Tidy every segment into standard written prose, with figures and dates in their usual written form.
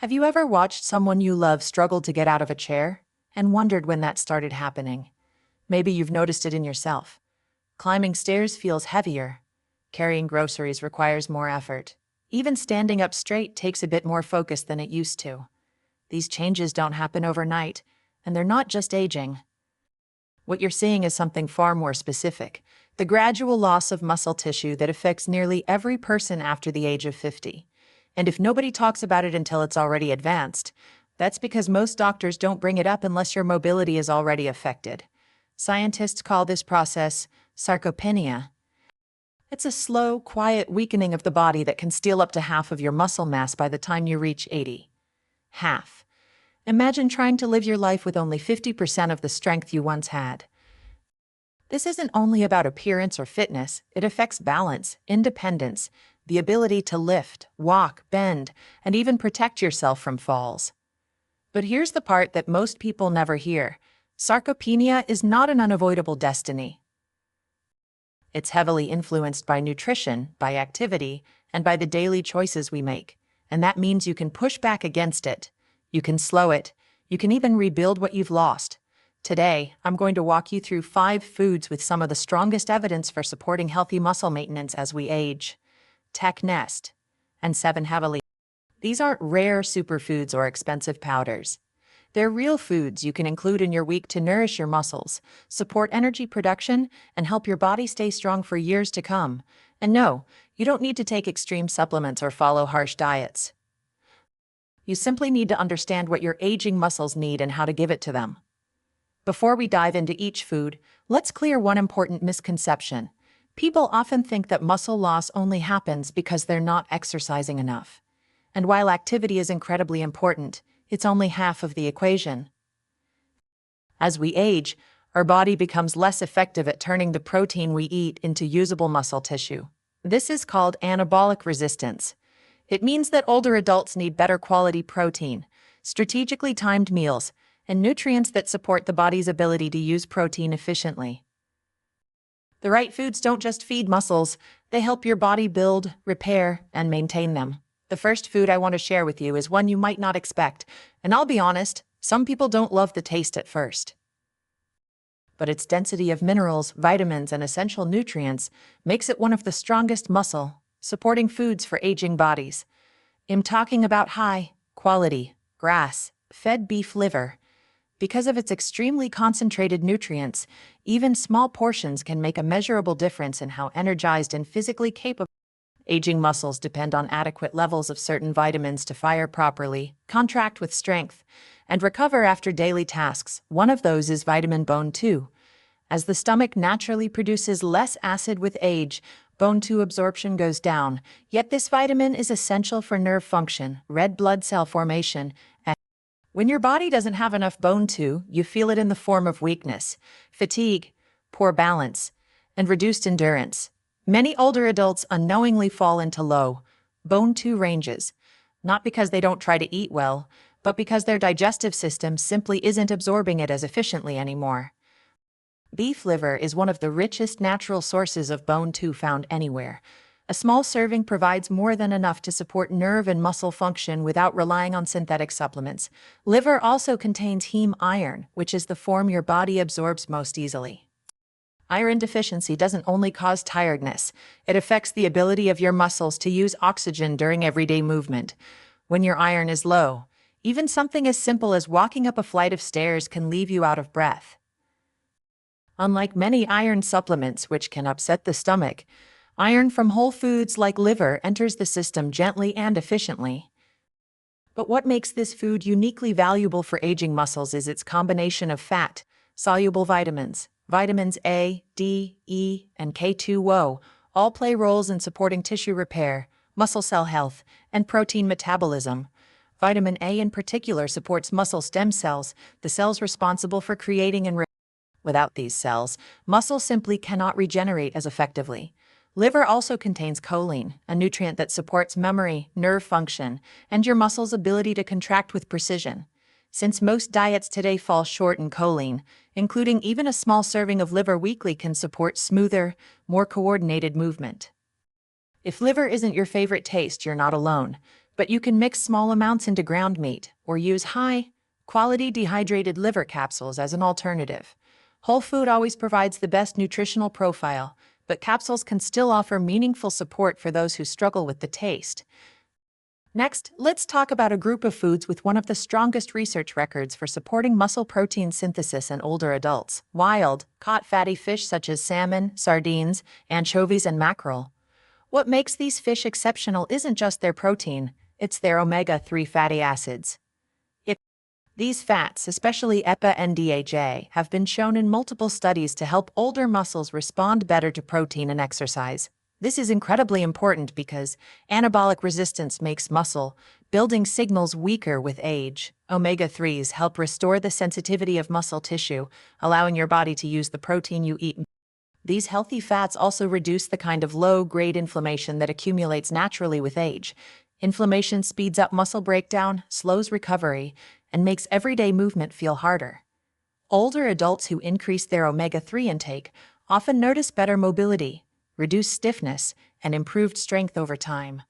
Have you ever watched someone you love struggle to get out of a chair and wondered when that started happening? Maybe you've noticed it in yourself. Climbing stairs feels heavier. Carrying groceries requires more effort. Even standing up straight takes a bit more focus than it used to. These changes don't happen overnight, and they're not just aging. What you're seeing is something far more specific: the gradual loss of muscle tissue that affects nearly every person after the age of 50. And if nobody talks about it until it's already advanced, that's because most doctors don't bring it up unless your mobility is already affected. Scientists call this process sarcopenia. It's a slow, quiet weakening of the body that can steal up to half of your muscle mass by the time you reach 80. Half. Imagine trying to live your life with only 50% of the strength you once had. This isn't only about appearance or fitness, it affects balance, independence, the ability to lift, walk, bend, and even protect yourself from falls. But here's the part that most people never hear. Sarcopenia is not an unavoidable destiny. It's heavily influenced by nutrition, by activity, and by the daily choices we make. And that means you can push back against it. You can slow it. You can even rebuild what you've lost. Today, I'm going to walk you through 5 foods with some of the strongest evidence for supporting healthy muscle maintenance as we age. Tech Nest, and 7 heavily. These aren't rare superfoods or expensive powders. They're real foods you can include in your week to nourish your muscles, support energy production, and help your body stay strong for years to come. And no, you don't need to take extreme supplements or follow harsh diets. You simply need to understand what your aging muscles need and how to give it to them. Before we dive into each food, let's clear one important misconception. People often think that muscle loss only happens because they're not exercising enough. And while activity is incredibly important, it's only half of the equation. As we age, our body becomes less effective at turning the protein we eat into usable muscle tissue. This is called anabolic resistance. It means that older adults need better quality protein, strategically timed meals, and nutrients that support the body's ability to use protein efficiently. The right foods don't just feed muscles, they help your body build, repair, and maintain them. The first food I want to share with you is one you might not expect, and I'll be honest, some people don't love the taste at first. But its density of minerals, vitamins, and essential nutrients makes it one of the strongest muscle-supporting foods for aging bodies. I'm talking about high-quality, grass-fed beef liver. Because of its extremely concentrated nutrients, even small portions can make a measurable difference in how energized and physically capable. Aging muscles depend on adequate levels of certain vitamins to fire properly, contract with strength, and recover after daily tasks. One of those is vitamin B2. As the stomach naturally produces less acid with age, B2 absorption goes down, yet this vitamin is essential for nerve function, red blood cell formation, and when your body doesn't have enough B2, you feel it in the form of weakness, fatigue, poor balance, and reduced endurance. Many older adults unknowingly fall into low B2 ranges, not because they don't try to eat well, but because their digestive system simply isn't absorbing it as efficiently anymore. Beef liver is one of the richest natural sources of B2 found anywhere. A small serving provides more than enough to support nerve and muscle function without relying on synthetic supplements. Liver also contains heme iron, which is the form your body absorbs most easily. Iron deficiency doesn't only cause tiredness, it affects the ability of your muscles to use oxygen during everyday movement. When your iron is low, even something as simple as walking up a flight of stairs can leave you out of breath. Unlike many iron supplements which can upset the stomach, iron from whole foods like liver enters the system gently and efficiently. But what makes this food uniquely valuable for aging muscles is its combination of fat, soluble vitamins, vitamins A, D, E, and K2O, all play roles in supporting tissue repair, muscle cell health, and protein metabolism. Vitamin A in particular supports muscle stem cells, the cells responsible for creating and without these cells, muscle simply cannot regenerate as effectively. Liver also contains choline, a nutrient that supports memory, nerve function, and your muscles' ability to contract with precision. Since most diets today fall short in choline, including even a small serving of liver weekly can support smoother, more coordinated movement. If liver isn't your favorite taste, you're not alone. But you can mix small amounts into ground meat or use high-quality dehydrated liver capsules as an alternative. Whole food always provides the best nutritional profile, but capsules can still offer meaningful support for those who struggle with the taste. Next, let's talk about a group of foods with one of the strongest research records for supporting muscle protein synthesis in older adults: wild-caught fatty fish such as salmon, sardines, anchovies, and mackerel. What makes these fish exceptional isn't just their protein, it's their omega-3 fatty acids. These fats, especially EPA and DHA, have been shown in multiple studies to help older muscles respond better to protein and exercise. This is incredibly important because anabolic resistance makes muscle building signals weaker with age. Omega-3s help restore the sensitivity of muscle tissue, allowing your body to use the protein you eat. These healthy fats also reduce the kind of low-grade inflammation that accumulates naturally with age. Inflammation speeds up muscle breakdown, slows recovery, and makes everyday movement feel harder. Older adults who increase their omega-3 intake often notice better mobility, reduced stiffness, and improved strength over time.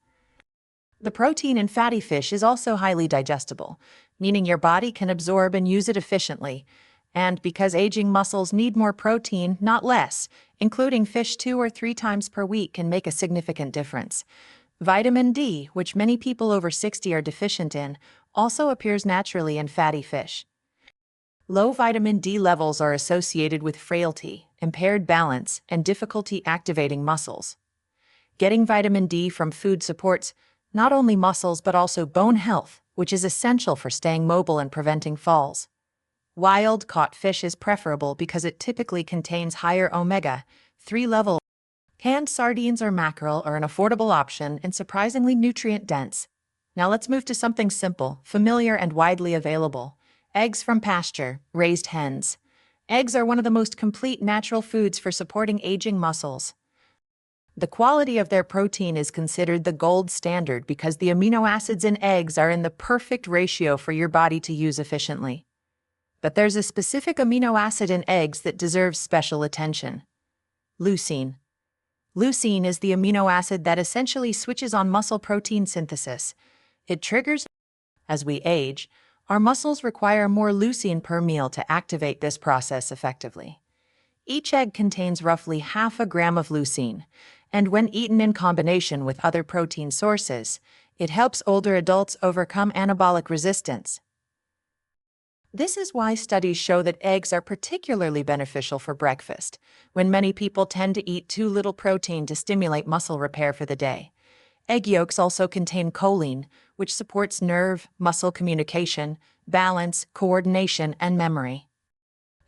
The protein in fatty fish is also highly digestible, meaning your body can absorb and use it efficiently. And because aging muscles need more protein, not less, including fish 2 or 3 times per week can make a significant difference. Vitamin D, which many people over 60 are deficient in, also appears naturally in fatty fish. Low vitamin D levels are associated with frailty, impaired balance, and difficulty activating muscles. Getting vitamin D from food supports not only muscles but also bone health, which is essential for staying mobile and preventing falls. Wild-caught fish is preferable because it typically contains higher omega-3 levels. Canned sardines or mackerel are an affordable option and surprisingly nutrient-dense. Now let's move to something simple, familiar, and widely available: eggs from pasture-raised hens. Eggs are one of the most complete natural foods for supporting aging muscles. The quality of their protein is considered the gold standard because the amino acids in eggs are in the perfect ratio for your body to use efficiently. But there's a specific amino acid in eggs that deserves special attention: leucine. Leucine is the amino acid that essentially switches on muscle protein synthesis. It triggers. As we age, our muscles require more leucine per meal to activate this process effectively. Each egg contains roughly half a gram of leucine, and when eaten in combination with other protein sources, it helps older adults overcome anabolic resistance. This is why studies show that eggs are particularly beneficial for breakfast, when many people tend to eat too little protein to stimulate muscle repair for the day. Egg yolks also contain choline, which supports nerve, muscle communication, balance, coordination, and memory.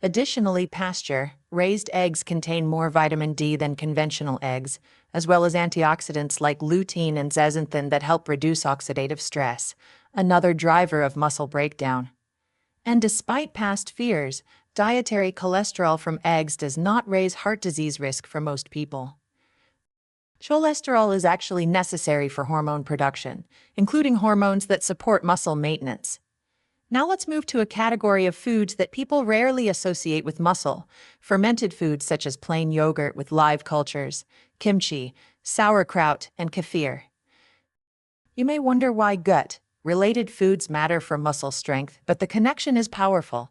Additionally, pasture-raised eggs contain more vitamin D than conventional eggs, as well as antioxidants like lutein and zeaxanthin that help reduce oxidative stress, another driver of muscle breakdown. And despite past fears, dietary cholesterol from eggs does not raise heart disease risk for most people. Cholesterol is actually necessary for hormone production, including hormones that support muscle maintenance. Now let's move to a category of foods that people rarely associate with muscle: fermented foods such as plain yogurt with live cultures, kimchi, sauerkraut, and kefir. You may wonder why gut-related foods matter for muscle strength, but the connection is powerful.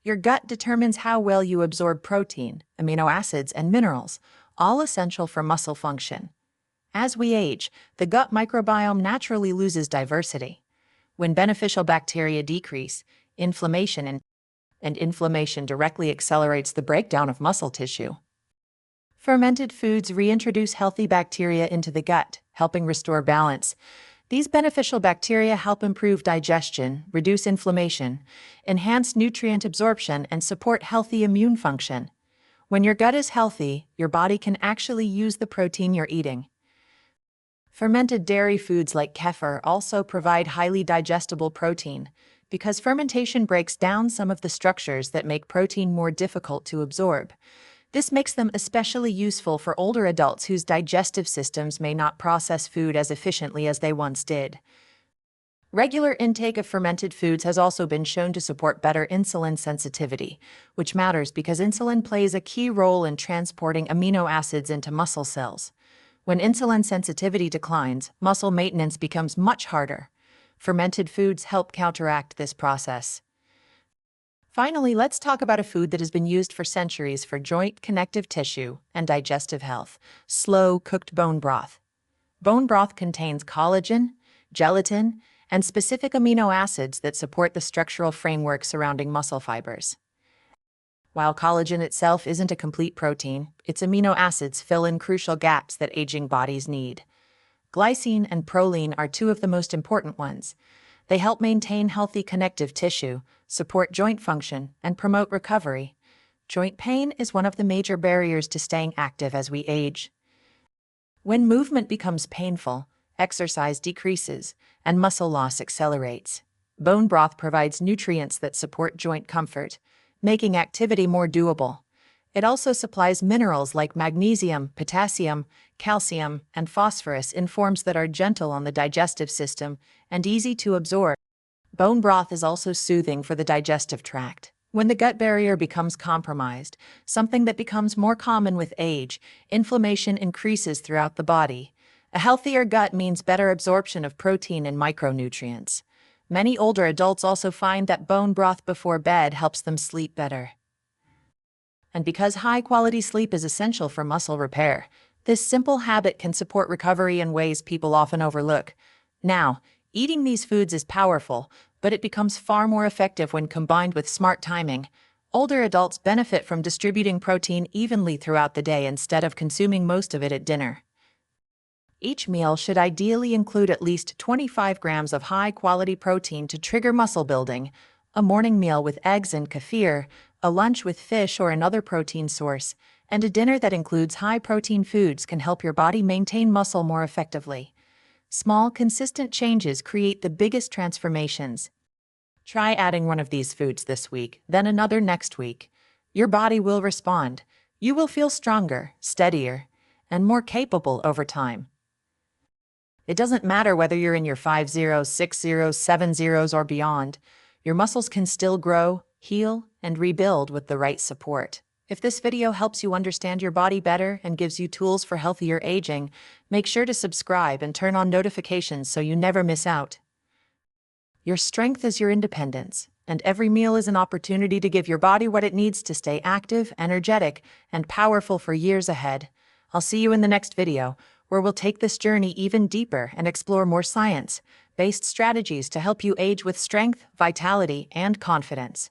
Your gut determines how well you absorb protein, amino acids, and minerals, all essential for muscle function. As we age, the gut microbiome naturally loses diversity. When beneficial bacteria decrease, inflammation directly accelerates the breakdown of muscle tissue. Fermented foods reintroduce healthy bacteria into the gut, helping restore balance. These beneficial bacteria help improve digestion, reduce inflammation, enhance nutrient absorption, and support healthy immune function. When your gut is healthy, your body can actually use the protein you're eating. Fermented dairy foods like kefir also provide highly digestible protein, because fermentation breaks down some of the structures that make protein more difficult to absorb. This makes them especially useful for older adults whose digestive systems may not process food as efficiently as they once did. Regular intake of fermented foods has also been shown to support better insulin sensitivity, which matters because insulin plays a key role in transporting amino acids into muscle cells. When insulin sensitivity declines, muscle maintenance becomes much harder. Fermented foods help counteract this process. Finally, let's talk about a food that has been used for centuries for joint connective tissue and digestive health: slow-cooked bone broth. Bone broth contains collagen, gelatin, and specific amino acids that support the structural framework surrounding muscle fibers. While collagen itself isn't a complete protein, its amino acids fill in crucial gaps that aging bodies need. Glycine and proline are two of the most important ones. They help maintain healthy connective tissue, support joint function, and promote recovery. Joint pain is one of the major barriers to staying active as we age. When movement becomes painful, exercise decreases, and muscle loss accelerates. Bone broth provides nutrients that support joint comfort, making activity more doable. It also supplies minerals like magnesium, potassium, calcium, and phosphorus in forms that are gentle on the digestive system and easy to absorb. Bone broth is also soothing for the digestive tract. When the gut barrier becomes compromised, something that becomes more common with age, inflammation increases throughout the body. A healthier gut means better absorption of protein and micronutrients. Many older adults also find that bone broth before bed helps them sleep better. And because high-quality sleep is essential for muscle repair, this simple habit can support recovery in ways people often overlook. Now, eating these foods is powerful, but it becomes far more effective when combined with smart timing. Older adults benefit from distributing protein evenly throughout the day instead of consuming most of it at dinner. Each meal should ideally include at least 25 grams of high-quality protein to trigger muscle building. A morning meal with eggs and kefir, a lunch with fish or another protein source, and a dinner that includes high-protein foods can help your body maintain muscle more effectively. Small, consistent changes create the biggest transformations. Try adding one of these foods this week, then another next week. Your body will respond. You will feel stronger, steadier, and more capable over time. It doesn't matter whether you're in your 50s, 60s, 70s, or beyond. Your muscles can still grow, heal, and rebuild with the right support. If this video helps you understand your body better and gives you tools for healthier aging, make sure to subscribe and turn on notifications so you never miss out. Your strength is your independence, and every meal is an opportunity to give your body what it needs to stay active, energetic, and powerful for years ahead. I'll see you in the next video, where we'll take this journey even deeper and explore more science-based strategies to help you age with strength, vitality, and confidence.